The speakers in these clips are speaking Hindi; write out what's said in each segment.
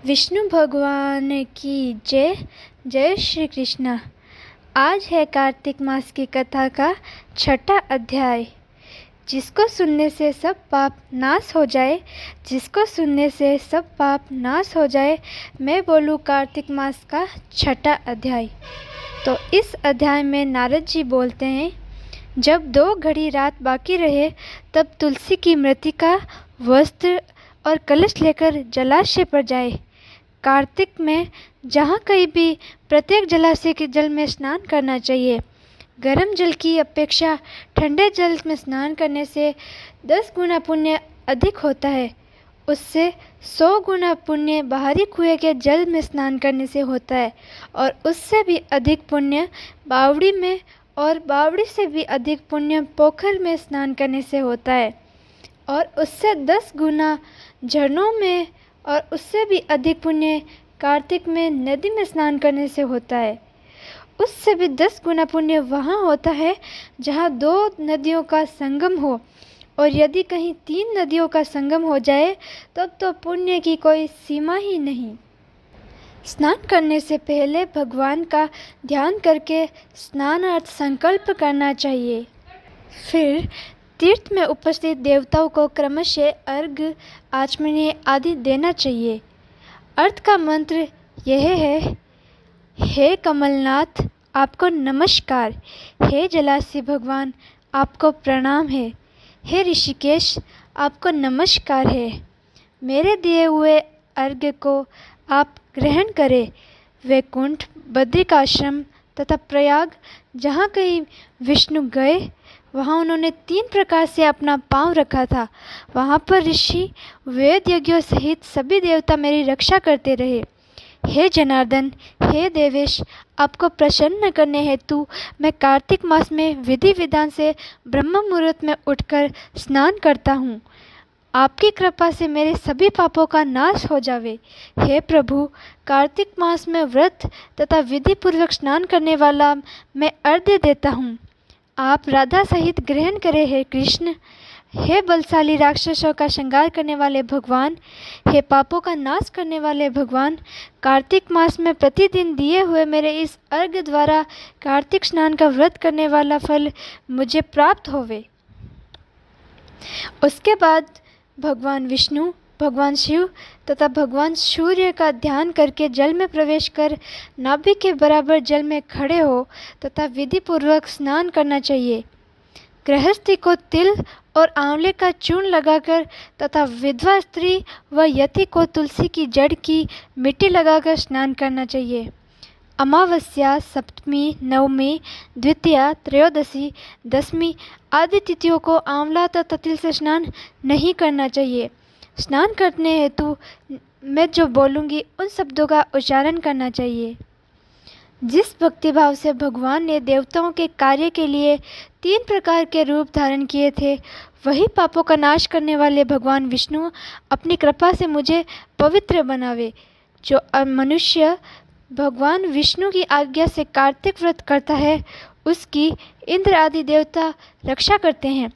विष्णु भगवान की जय। जय श्री कृष्ण। आज है कार्तिक मास की कथा का छठा अध्याय। जिसको सुनने से सब पाप नाश हो जाए, जिसको सुनने से सब पाप नाश हो जाए, मैं बोलूँ कार्तिक मास का छठा अध्याय। तो इस अध्याय में नारद जी बोलते हैं, जब 2 घड़ी रात बाकी रहे तब तुलसी की मृतिका, वस्त्र और कलश लेकर जलाशय पर जाए। कार्तिक में जहाँ कहीं भी प्रत्येक जलाशय के जल में स्नान करना चाहिए। गर्म जल की अपेक्षा ठंडे जल में स्नान करने से 10 गुना पुण्य अधिक होता है। उससे 100 गुना पुण्य बाहरी कुएं के जल में स्नान करने से होता है, और उससे भी अधिक पुण्य बावड़ी में, और बावड़ी से भी अधिक पुण्य पोखर में स्नान करने से होता है, और उससे 10 गुना झरनों में, और उससे भी अधिक पुण्य कार्तिक में नदी में स्नान करने से होता है। उससे भी 10 गुना पुण्य वहाँ होता है जहाँ 2 नदियों का संगम हो, और यदि कहीं 3 नदियों का संगम हो जाए तब तो पुण्य की कोई सीमा ही नहीं। स्नान करने से पहले भगवान का ध्यान करके स्नानार्थ संकल्प करना चाहिए। फिर तीर्थ में उपस्थित देवताओं को क्रमशः अर्घ्य, आचमनीय आदि देना चाहिए। अर्थ का मंत्र यह है, हे कमलनाथ आपको नमस्कार, हे जलाशय भगवान आपको प्रणाम है, हे ऋषिकेश आपको नमस्कार है। मेरे दिए हुए अर्घ्य को आप ग्रहण करें। वैकुंठ, बद्रिकाश्रम तथा प्रयाग जहाँ कहीं विष्णु गए वहाँ उन्होंने 3 प्रकार से अपना पांव रखा था। वहाँ पर ऋषि, वेद यज्ञों सहित सभी देवता मेरी रक्षा करते रहे। हे जनार्दन, हे देवेश, आपको प्रसन्न करने हेतु मैं कार्तिक मास में विधि विधान से ब्रह्म मुहूर्त में उठकर स्नान करता हूँ। आपकी कृपा से मेरे सभी पापों का नाश हो जावे। हे प्रभु, कार्तिक मास में व्रत तथा विधि पूर्वक स्नान करने वाला मैं अर्घ्य देता हूँ। आप राधा सहित ग्रहण करें हे कृष्ण। हे बलशाली राक्षसों का श्रृंगार करने वाले भगवान, हे पापों का नाश करने वाले भगवान, कार्तिक मास में प्रतिदिन दिए हुए मेरे इस अर्घ्य द्वारा कार्तिक स्नान का व्रत करने वाला फल मुझे प्राप्त होवे। उसके बाद भगवान विष्णु, भगवान शिव तथा भगवान सूर्य का ध्यान करके जल में प्रवेश कर नाभि के बराबर जल में खड़े हो तथा विधि पूर्वक स्नान करना चाहिए। गृहस्थी को तिल और आंवले का चूर्ण लगाकर तथा विधवा स्त्री व यति को तुलसी की जड़ की मिट्टी लगाकर स्नान करना चाहिए। अमावस्या, सप्तमी, नवमी, द्वितीया, त्रयोदशी, दशमी आदि तिथियों को आंवला तथा तिल से स्नान नहीं करना चाहिए। स्नान करने हेतु मैं जो बोलूँगी उन शब्दों का उच्चारण करना चाहिए। जिस भक्तिभाव से भगवान ने देवताओं के कार्य के लिए 3 प्रकार के रूप धारण किए थे, वही पापों का नाश करने वाले भगवान विष्णु अपनी कृपा से मुझे पवित्र बनावे। जो मनुष्य भगवान विष्णु की आज्ञा से कार्तिक व्रत करता है, उसकी इंद्र आदि देवता रक्षा करते हैं,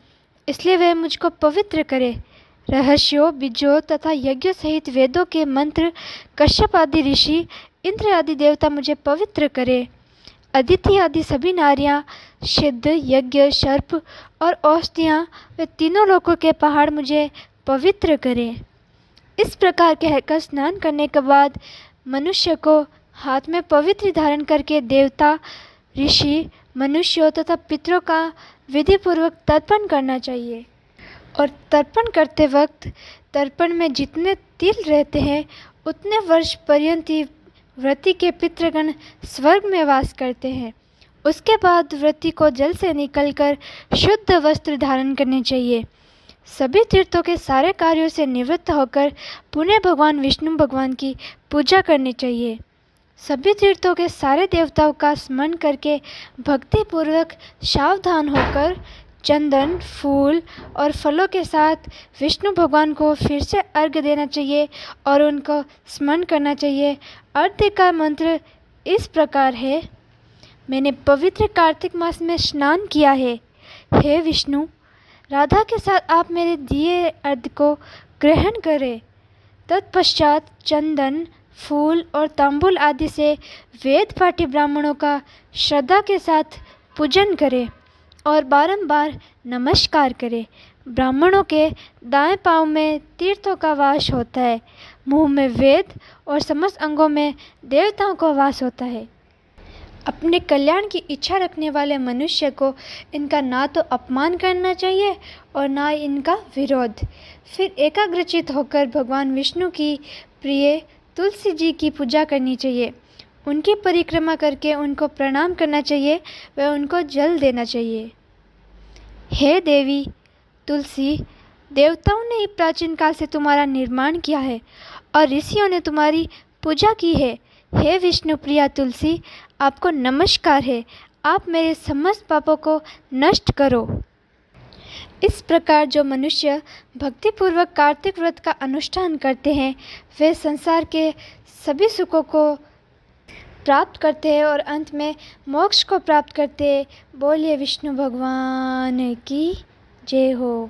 इसलिए वह मुझको पवित्र करे। रहस्यों, बीजों तथा यज्ञों सहित वेदों के मंत्र कश्यप आदि ऋषि, इंद्र आदि देवता मुझे पवित्र करे। अदिति आदि सभी नारियां, सिद्ध, यज्ञ, सर्प और औषधियाँ, वे तीनों लोकों के पहाड़ मुझे पवित्र करें। इस प्रकार कहकर स्नान करने के बाद मनुष्य को हाथ में पवित्र धारण करके देवता, ऋषि, मनुष्यों तथा पितरों का विधि पूर्वक तर्पण करना चाहिए। और तर्पण करते वक्त तर्पण में जितने तिल रहते हैं उतने वर्ष पर्यंत ही व्रती के पितृगण स्वर्ग में वास करते हैं। उसके बाद व्रती को जल से निकलकर शुद्ध वस्त्र धारण करने चाहिए। सभी तीर्थों के सारे कार्यों से निवृत्त होकर पुनः भगवान विष्णु भगवान की पूजा करनी चाहिए। सभी तीर्थों के सारे देवताओं का स्मरण करके भक्ति पूर्वक सावधान होकर चंदन, फूल और फलों के साथ विष्णु भगवान को फिर से अर्घ्य देना चाहिए और उनको स्मरण करना चाहिए। अर्घ्य का मंत्र इस प्रकार है, मैंने पवित्र कार्तिक मास में स्नान किया है। हे विष्णु, राधा के साथ आप मेरे दिए अर्घ्य को ग्रहण करें। तत्पश्चात चंदन, फूल और तांबूल आदि से वेद पाठी ब्राह्मणों का श्रद्धा के साथ पूजन करें और बारंबार नमस्कार करें। ब्राह्मणों के दाएं पांव में तीर्थों का वास होता है, मुंह में वेद और समस्त अंगों में देवताओं का वास होता है। अपने कल्याण की इच्छा रखने वाले मनुष्य को इनका ना तो अपमान करना चाहिए और ना इनका विरोध। फिर एकाग्रचित होकर भगवान विष्णु की प्रिय तुलसी जी की पूजा करनी चाहिए। उनकी परिक्रमा करके उनको प्रणाम करना चाहिए व उनको जल देना चाहिए। हे देवी तुलसी, देवताओं ने ही प्राचीन काल से तुम्हारा निर्माण किया है और ऋषियों ने तुम्हारी पूजा की है। हे विष्णु प्रिया तुलसी, आपको नमस्कार है। आप मेरे समस्त पापों को नष्ट करो। इस प्रकार जो मनुष्य भक्तिपूर्वक कार्तिक व्रत का अनुष्ठान करते हैं वे संसार के सभी सुखों को प्राप्त करते हैं और अंत में मोक्ष को प्राप्त करते हैं। बोलिए विष्णु भगवान की जय हो।